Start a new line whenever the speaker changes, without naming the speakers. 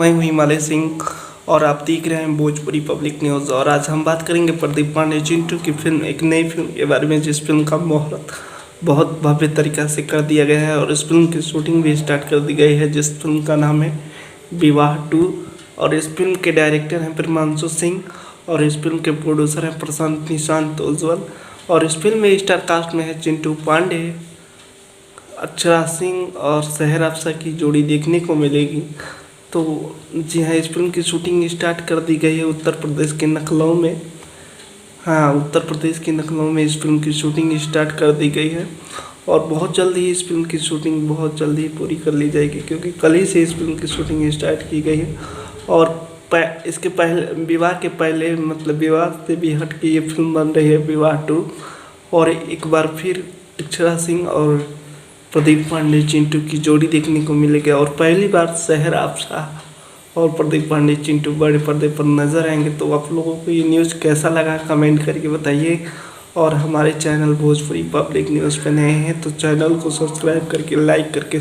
मैं हूं हिमालय सिंह और आप देख रहे हैं भोजपुरी पब्लिक न्यूज़। और आज हम बात करेंगे प्रदीप पांडे चिंटू की फिल्म, एक नई फिल्म के बारे में, जिस फिल्म का मुहूर्त बहुत भव्य तरीक़ा से कर दिया गया है और इस फिल्म की शूटिंग भी स्टार्ट कर दी गई है, जिस फिल्म का नाम है विवाह 2। और इस फिल्म के डायरेक्टर हैं प्रियांशु सिंह और इस फिल्म के प्रोड्यूसर हैं प्रशांत निशांत उज्ज्वल। और इस फिल्म में स्टार कास्ट में है चिंटू पांडे, अक्षरा सिंह और सहर अफसा की जोड़ी देखने को मिलेगी। तो जी हाँ, इस फिल्म की शूटिंग स्टार्ट कर दी गई है उत्तर प्रदेश के लखनऊ में। हाँ, उत्तर प्रदेश के लखनऊ में इस फिल्म की शूटिंग स्टार्ट कर दी गई है और बहुत जल्द ही इस फिल्म की शूटिंग बहुत जल्द ही पूरी कर ली जाएगी, क्योंकि कल ही से इस फिल्म की शूटिंग स्टार्ट की गई है। और इसके पहले, विवाह के पहले, मतलब विवाह से भी हट के ये फिल्म बन रही है विवाह 2। और एक बार फिर अक्षरा सिंह और प्रदीप पांडे चिंटू की जोड़ी देखने को मिलेगी और पहली बार सहर अफसा और प्रदीप पांडे चिंटू बड़े पर्दे पर नजर आएंगे। तो आप लोगों को ये न्यूज़ कैसा लगा कमेंट करके बताइए। और हमारे चैनल भोजपुरी पब्लिक न्यूज़ पे नए हैं तो चैनल को सब्सक्राइब करके, लाइक करके